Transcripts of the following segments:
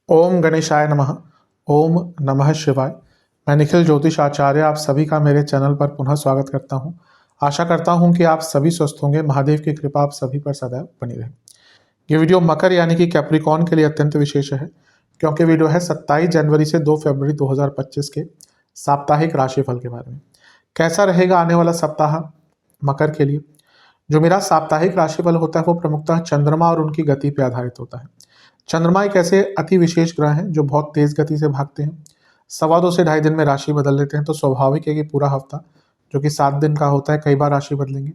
ओम गणेशाय नमः। ओम नमः शिवाय। मैं निखिल ज्योतिष आचार्य आप सभी का मेरे चैनल पर पुनः स्वागत करता हूं। आशा करता हूं कि आप सभी स्वस्थ होंगे। महादेव की कृपा आप सभी पर सदैव बनी रहे। ये वीडियो मकर यानी कि कैप्रिकॉर्न के लिए अत्यंत विशेष है, क्योंकि वीडियो है 27 जनवरी से 2 फरवरी 2025 के साप्ताहिक राशिफल के बारे में। कैसा रहेगा आने वाला सप्ताह मकर के लिए। जो मेरा साप्ताहिक राशिफल होता है वो प्रमुखतः चंद्रमा और उनकी गति पर आधारित होता है। चंद्रमा एक ऐसे अति विशेष ग्रह हैं जो बहुत तेज गति से भागते हैं। 2.25 से 2.5 दिन में राशि बदल लेते हैं, तो स्वाभाविक है कि पूरा हफ्ता जो कि 7 दिन का होता है कई बार राशि बदलेंगे।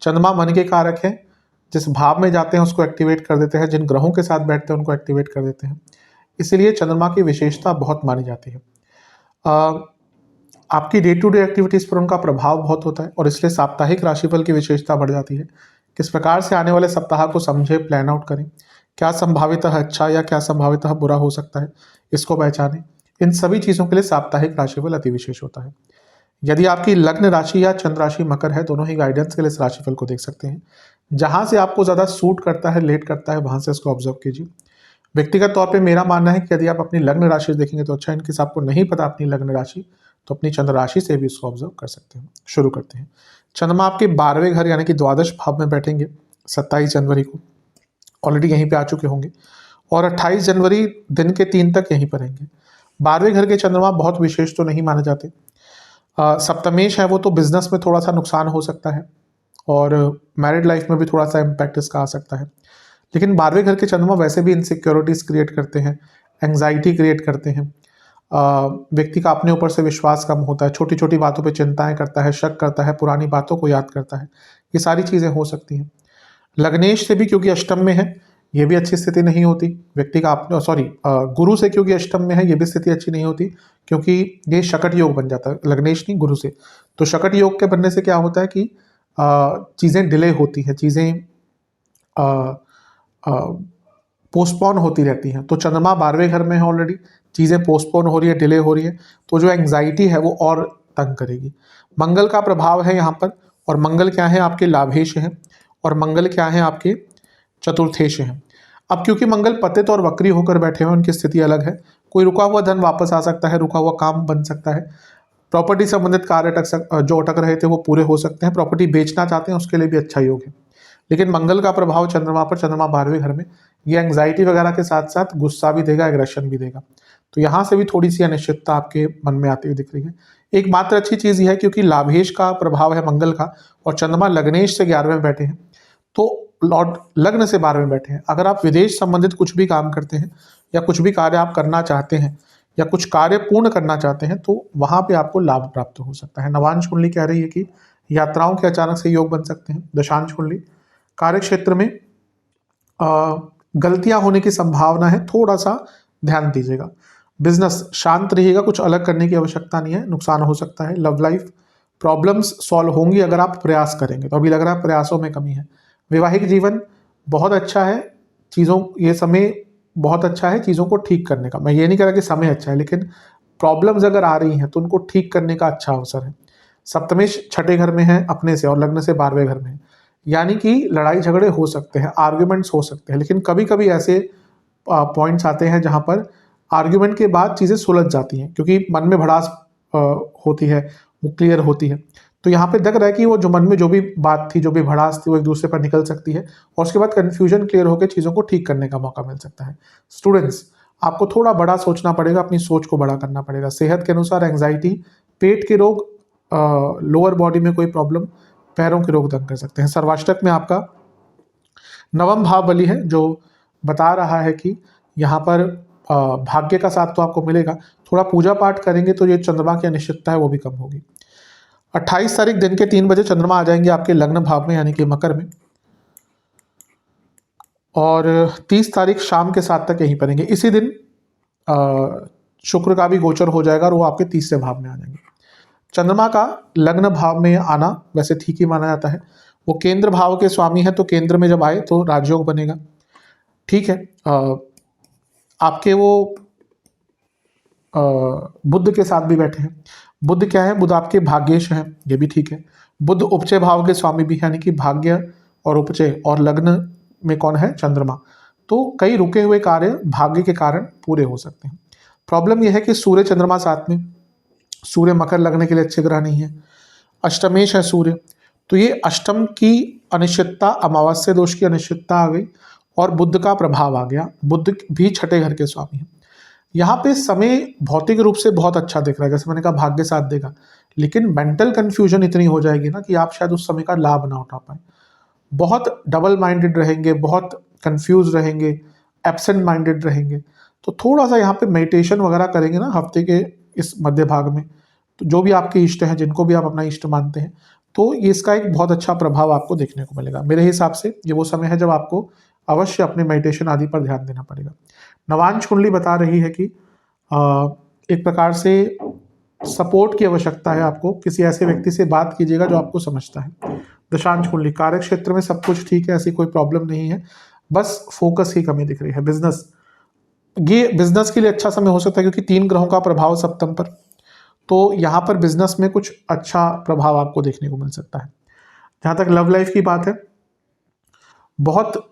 चंद्रमा मन के कारक हैं, जिस भाव में जाते हैं उसको एक्टिवेट कर देते हैं, जिन ग्रहों के साथ बैठते हैं उनको एक्टिवेट कर देते हैं। इसलिए चंद्रमा की विशेषता बहुत मानी जाती है। आपकी डे टू डे एक्टिविटीज़ पर उनका प्रभाव बहुत होता है और इसलिए साप्ताहिक राशिफल की विशेषता बढ़ जाती है। किस प्रकार से आने वाले सप्ताह को समझे, प्लान आउट करें, क्या संभावितः अच्छा या क्या संभावितः बुरा हो सकता है, इसको पहचानें। इन सभी चीज़ों के लिए साप्ताहिक राशिफल अति विशेष होता है। यदि आपकी लग्न राशि या चंद्र राशि मकर है, दोनों ही गाइडेंस के लिए इस राशिफल को देख सकते हैं। जहां से आपको ज़्यादा सूट करता है, लेट करता है, वहां से इसको ऑब्जर्व कीजिए। व्यक्तिगत तौर पे मेरा मानना है कि यदि आप अपनी लग्न राशि देखेंगे तो अच्छा, इनकेस आपको नहीं पता अपनी लग्न राशि, तो अपनी चंद्र राशि से भी इसको ऑब्जर्व कर सकते हैं। शुरू करते हैं। चंद्रमा आपके 12वें घर यानी कि द्वादश भाव में बैठेंगे 27 जनवरी को। ऑलरेडी यहीं पे आ चुके होंगे और 28 जनवरी दिन के 3 तक यहीं पर रहेंगे। 12वें घर के चंद्रमा बहुत विशेष तो नहीं माने जाते। सप्तमेश है वो, तो बिजनेस में थोड़ा सा नुकसान हो सकता है और मैरिड लाइफ में भी थोड़ा सा इम्पैक्ट इसका आ सकता है। लेकिन 12वें घर के चंद्रमा वैसे भी इनसिक्योरिटीज क्रिएट करते हैं, एंग्जाइटी क्रिएट करते हैं। व्यक्ति का अपने ऊपर से विश्वास कम होता है, छोटी छोटी बातों पे चिंताएं करता है, शक करता है, पुरानी बातों को याद करता है। ये सारी चीज़ें हो सकती हैं। लग्नेश से भी क्योंकि अष्टम में है, ये भी अच्छी स्थिति नहीं होती। व्यक्ति का अपने गुरु से क्योंकि अष्टम में है, ये भी स्थिति अच्छी नहीं होती, क्योंकि ये शकट योग बन जाता है। लग्नेश नहीं, गुरु से। तो शकट योग के बनने से क्या होता है कि चीज़ें डिले होती हैं, चीज़ें पोस्टपोन होती रहती हैं। तो चंद्रमा 12वें घर में है ऑलरेडी, चीज़ें पोस्टपोन हो रही है, डिले हो रही है, तो जो एंग्जाइटी है वो और तंग करेगी। मंगल का प्रभाव है यहाँ पर, और मंगल क्या है, आपके लाभेश हैं, और मंगल क्या है, आपके चतुर्थेश हैं। अब क्योंकि मंगल पतित और वक्री होकर बैठे हुए, उनकी स्थिति अलग है। कोई रुका हुआ धन वापस आ सकता है, रुका हुआ काम बन सकता है, प्रॉपर्टी संबंधित कार्य जो अटक रहे थे वो पूरे हो सकते हैं, प्रॉपर्टी बेचना चाहते हैं उसके लिए भी अच्छा योग है। लेकिन मंगल का प्रभाव चंद्रमा पर, चंद्रमा 12वें घर में, ये एंग्जाइटी वगैरह के साथ साथ गुस्सा भी देगा, एग्रेशन भी देगा। तो यहाँ से भी थोड़ी सी अनिश्चितता आपके मन में आती हुई दिख रही है। एकमात्र अच्छी चीज़ यह है क्योंकि लाभेश का प्रभाव है मंगल का, और चंद्रमा लग्नेश से 11वें में बैठे हैं, तो लॉर्ड लग्न से 12वें में बैठे हैं। अगर आप विदेश संबंधित कुछ भी काम करते हैं, या कुछ भी कार्य आप करना चाहते हैं, या कुछ कार्य पूर्ण करना चाहते हैं, तो वहाँ पे आपको लाभ प्राप्त हो सकता है। नवांश कुंडली कह रही है कि यात्राओं के अचानक से योग बन सकते हैं। दशांश कुंडली, कार्य क्षेत्र में गलतियां होने की संभावना है, थोड़ा सा ध्यान दीजिएगा। बिजनेस शांत रहिएगा, कुछ अलग करने की आवश्यकता नहीं है, नुकसान हो सकता है। लव लाइफ, प्रॉब्लम्स सॉल्व होंगी अगर आप प्रयास करेंगे, तो अभी लग रहा है प्रयासों में कमी है। वैवाहिक जीवन बहुत अच्छा है, ये समय बहुत अच्छा है चीज़ों को ठीक करने का। मैं ये नहीं कह रहा कि समय अच्छा है, लेकिन प्रॉब्लम्स अगर आ रही हैं तो उनको ठीक करने का अच्छा अवसर है। सप्तमेश 6ठे घर में है अपने से, और लग्न से 12वें घर में है, यानी कि लड़ाई झगड़े हो सकते हैं, आर्ग्यूमेंट्स हो सकते हैं। लेकिन कभी कभी ऐसे पॉइंट्स आते हैं जहां पर आर्ग्यूमेंट के बाद चीज़ें सुलझ जाती हैं, क्योंकि मन में भड़ास होती है, वो क्लियर होती है। तो यहाँ पे लग रहा है कि वो जो मन में जो भी बात थी, जो भी भड़ास थी, वो एक दूसरे पर निकल सकती है, और उसके बाद कन्फ्यूजन क्लियर होकर चीज़ों को ठीक करने का मौका मिल सकता है। स्टूडेंट्स, आपको थोड़ा बड़ा सोचना पड़ेगा, अपनी सोच को बड़ा करना पड़ेगा। सेहत के अनुसार एंग्जाइटी, पेट के रोग, लोअर बॉडी में कोई प्रॉब्लम, पैरों के रोग तंग कर सकते हैं। सर्वाष्टक में आपका 9वां भाव बली है, जो बता रहा है कि यहाँ पर भाग्य का साथ तो आपको मिलेगा, थोड़ा पूजा पाठ करेंगे तो ये चंद्रमा की अनिश्चितता है वो भी कम होगी। 28 तारीख दिन के 3 बजे चंद्रमा आ जाएंगे आपके लग्न भाव में, यानी कि मकर में, और 30 तारीख शाम के 7 तक यहीं पर रहेंगे। इसी दिन शुक्र का भी गोचर हो जाएगा और वो आपके 30वें भाव में आ जाएंगे। चंद्रमा का लग्न भाव में आना वैसे ठीक ही माना जाता है। वो केंद्र भाव के स्वामी है, तो केंद्र में जब आए तो राजयोग बनेगा। ठीक है। आपके वो बुध के साथ भी बैठे हैं। बुध क्या है, बुध आपके भाग्येश हैं, ये भी ठीक है। बुध उपचय भाव के स्वामी भी है, यानी कि भाग्य और उपचय, और लग्न में कौन है, चंद्रमा। तो कई रुके हुए कार्य भाग्य के कारण पूरे हो सकते हैं। प्रॉब्लम यह है कि सूर्य चंद्रमा साथ में, सूर्य मकर लगने के लिए अच्छे ग्रह नहीं है, अष्टमेश है सूर्य, तो ये अष्टम की अनिश्चितता, अमावस्या दोष की अनिश्चितता आ गई और बुध का प्रभाव आ गया। बुध भी छठे घर के स्वामी हैं। यहाँ पे समय भौतिक रूप से बहुत अच्छा दिख रहा है, जैसे मैंने कहा भाग्य साथ देगा, लेकिन मेंटल कंफ्यूजन इतनी हो जाएगी ना कि आप शायद उस समय का लाभ ना उठा पाए। बहुत डबल माइंडेड रहेंगे, बहुत कंफ्यूज रहेंगे, एब्सेंट माइंडेड रहेंगे। तो थोड़ा सा यहाँ पे मेडिटेशन वगैरह करेंगे ना हफ्ते के इस मध्य भाग में, तो जो भी आपके इष्ट हैं, जिनको भी आप अपना इष्ट मानते हैं, तो ये इसका एक बहुत अच्छा प्रभाव आपको देखने को मिलेगा। मेरे हिसाब से ये वो समय है जब आपको अवश्य अपने मेडिटेशन आदि पर ध्यान देना पड़ेगा। नवांश कुंडली बता रही है कि एक प्रकार से सपोर्ट की आवश्यकता है आपको, किसी ऐसे व्यक्ति से बात कीजिएगा जो आपको समझता है। दशांश कुंडली, कार्य क्षेत्र में सब कुछ ठीक है, ऐसी कोई प्रॉब्लम नहीं है, बस फोकस की कमी दिख रही है। बिजनेस, ये बिजनेस के लिए अच्छा समय हो सकता है क्योंकि 3 ग्रहों का प्रभाव सप्तम पर, तो यहाँ पर बिजनेस में कुछ अच्छा प्रभाव आपको देखने को मिल सकता है। जहाँ तक लव लाइफ की बात है, बहुत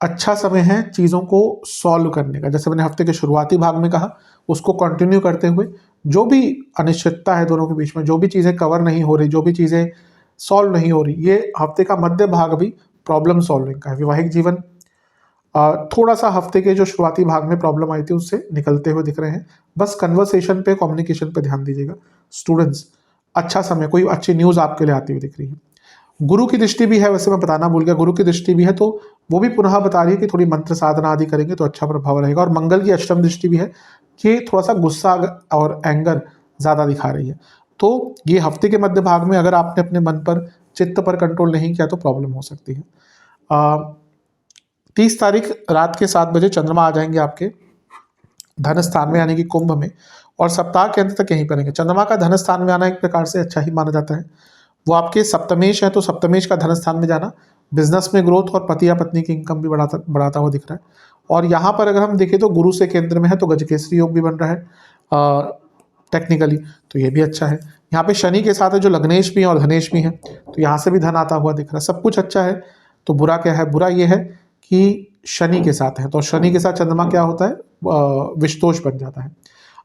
अच्छा समय है चीज़ों को सॉल्व करने का। जैसे मैंने हफ्ते के शुरुआती भाग में कहा, उसको कंटिन्यू करते हुए जो भी अनिश्चितता है दोनों के बीच में, जो भी चीज़ें कवर नहीं हो रही, जो भी चीज़ें सॉल्व नहीं हो रही, ये हफ्ते का मध्य भाग भी प्रॉब्लम सॉल्विंग का है। वैवाहिक जीवन थोड़ा सा हफ्ते के जो शुरुआती भाग में प्रॉब्लम आई थी उससे निकलते हुए दिख रहे हैं। बस कन्वर्सेशन पे, कम्युनिकेशन पे ध्यान दीजिएगा। स्टूडेंट्स, अच्छा समय, कोई अच्छी न्यूज़ आपके लिए आती हुई दिख रही है। गुरु की दृष्टि भी है, वैसे मैं बताना भूल गया, गुरु की दृष्टि भी है, तो वो भी पुनः बता रही है कि थोड़ी मंत्र साधना आदि करेंगे तो अच्छा प्रभाव रहेगा। और मंगल की अष्टम दृष्टि भी है कि थोड़ा सा गुस्सा और एंगर ज़्यादा दिखा रही है। तो ये हफ्ते के मध्य भाग में अगर आपने अपने मन पर, चित्त पर कंट्रोल नहीं किया तो प्रॉब्लम हो सकती है। 30 तारीख रात के 7 बजे चंद्रमा आ जाएंगे आपके धन स्थान में, यानी कि कुंभ में, और सप्ताह के अंत तक यहीं पर रहेंगे। चंद्रमा का धन स्थान में आना एक प्रकार से अच्छा ही माना जाता है। वो आपके सप्तमेश है, तो सप्तमेश का धन स्थान में जाना बिजनेस में ग्रोथ और पति या पत्नी की इनकम भी बढ़ाता हुआ दिख रहा है। और यहाँ पर अगर हम देखें तो गुरु से केंद्र में है, तो गजकेसरी योग भी बन रहा है टेक्निकली, तो ये भी अच्छा है। यहाँ पे शनि के साथ है जो लग्नेश भी है और धनेश भी है, तो यहाँ से भी धन आता हुआ दिख रहा है। सब कुछ अच्छा है। तो बुरा क्या है? बुरा ये है कि शनि के साथ है, तो शनि के साथ चंद्रमा क्या होता है? विषतोष बन जाता है।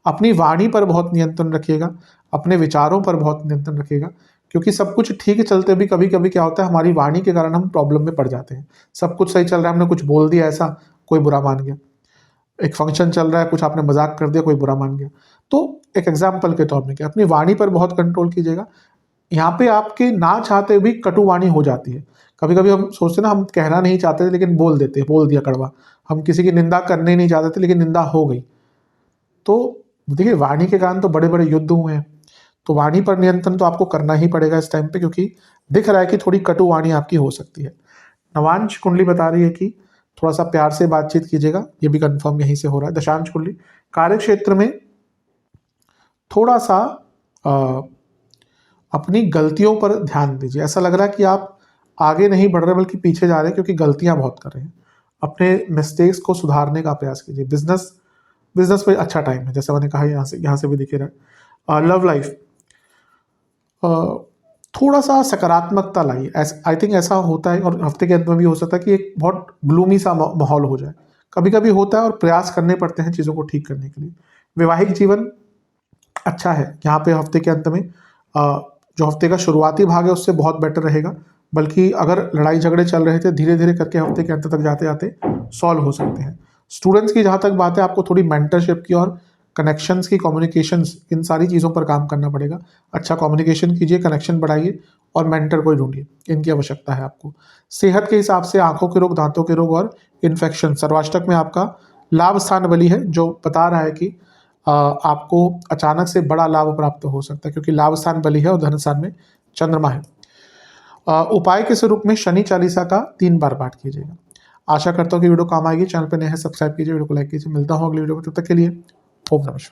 अपनी वाणी पर बहुत नियंत्रण रखिएगा, अपने विचारों पर बहुत नियंत्रण रखिएगा, क्योंकि सब कुछ ठीक चलते भी कभी कभी क्या होता है, हमारी वाणी के कारण हम प्रॉब्लम में पड़ जाते हैं। सब कुछ सही चल रहा है, हमने कुछ बोल दिया ऐसा, कोई बुरा मान गया। एक फंक्शन चल रहा है, कुछ आपने मजाक कर दिया, कोई बुरा मान गया। तो एक एग्जाम्पल के तौर में क्या, अपनी वाणी पर बहुत कंट्रोल कीजिएगा। यहाँ पे आपके ना चाहते भी कटु वाणी हो जाती है। कभी कभी हम सोचते ना, हम कहना नहीं चाहते थे लेकिन बोल देते, बोल दिया कड़वा। हम किसी की निंदा करने नहीं चाहते थे लेकिन निंदा हो गई। तो देखिए, वाणी के कारण तो बड़े बड़े युद्ध हुए हैं। तो वाणी पर नियंत्रण तो आपको करना ही पड़ेगा इस टाइम पे, क्योंकि दिख रहा है कि थोड़ी कटु वाणी आपकी हो सकती है। नवांश कुंडली बता रही है कि थोड़ा सा प्यार से बातचीत कीजिएगा, ये भी कंफर्म यहीं से हो रहा है। दशांश कुंडली, कार्य क्षेत्र में थोड़ा सा अपनी गलतियों पर ध्यान दीजिए। ऐसा लग रहा है कि आप आगे नहीं बढ़ रहे बल्कि पीछे जा रहे हैं, क्योंकि गलतियां बहुत कर रहे हैं। अपने मिस्टेक्स को सुधारने का प्रयास कीजिए। बिजनेस में अच्छा टाइम है, जैसे मैंने कहा, यहाँ से भी दिखे रहा है। लव लाइफ, थोड़ा सा सकारात्मकता लाइए। आई थिंक ऐसा होता है, और हफ्ते के अंत में भी हो सकता है कि एक बहुत ग्लूमी सा माहौल हो जाए। कभी कभी होता है और प्रयास करने पड़ते हैं चीज़ों को ठीक करने के लिए। वैवाहिक जीवन अच्छा है यहाँ पे हफ्ते के अंत में। जो हफ्ते का शुरुआती भाग है उससे बहुत बेटर रहेगा, बल्कि अगर लड़ाई झगड़े चल रहे थे, धीरे धीरे करके हफ्ते के अंत तक जाते जाते सॉल्व हो सकते हैं। स्टूडेंट्स की जहाँ तक बात है, आपको थोड़ी मेंटरशिप की और कनेक्शंस की, कम्युनिकेशंस, इन सारी चीज़ों पर काम करना पड़ेगा। अच्छा कम्युनिकेशन कीजिए, कनेक्शन बढ़ाइए और मेंटर को ढूंढिए, इनकी आवश्यकता है आपको। सेहत के हिसाब से आंखों के रोग, दांतों के रोग और इन्फेक्शन, सर्वाष्टक में आपका लाभ स्थान बली है, जो बता रहा है कि आपको अचानक से बड़ा लाभ प्राप्त हो सकता है, क्योंकि लाभ स्थान बली है और धन स्थान में चंद्रमा है। उपाय के स्वरूप में शनि चालीसा का 3 बार पाठ कीजिएगा। आशा करता हूँ कि वीडियो काम आएगी। चैनल पर नए हैं, सब्सक्राइब कीजिए, वीडियो को लाइक कीजिए। मिलता हूँ अगली वीडियो में, तब तक के लिए ओम नमः शिवाय।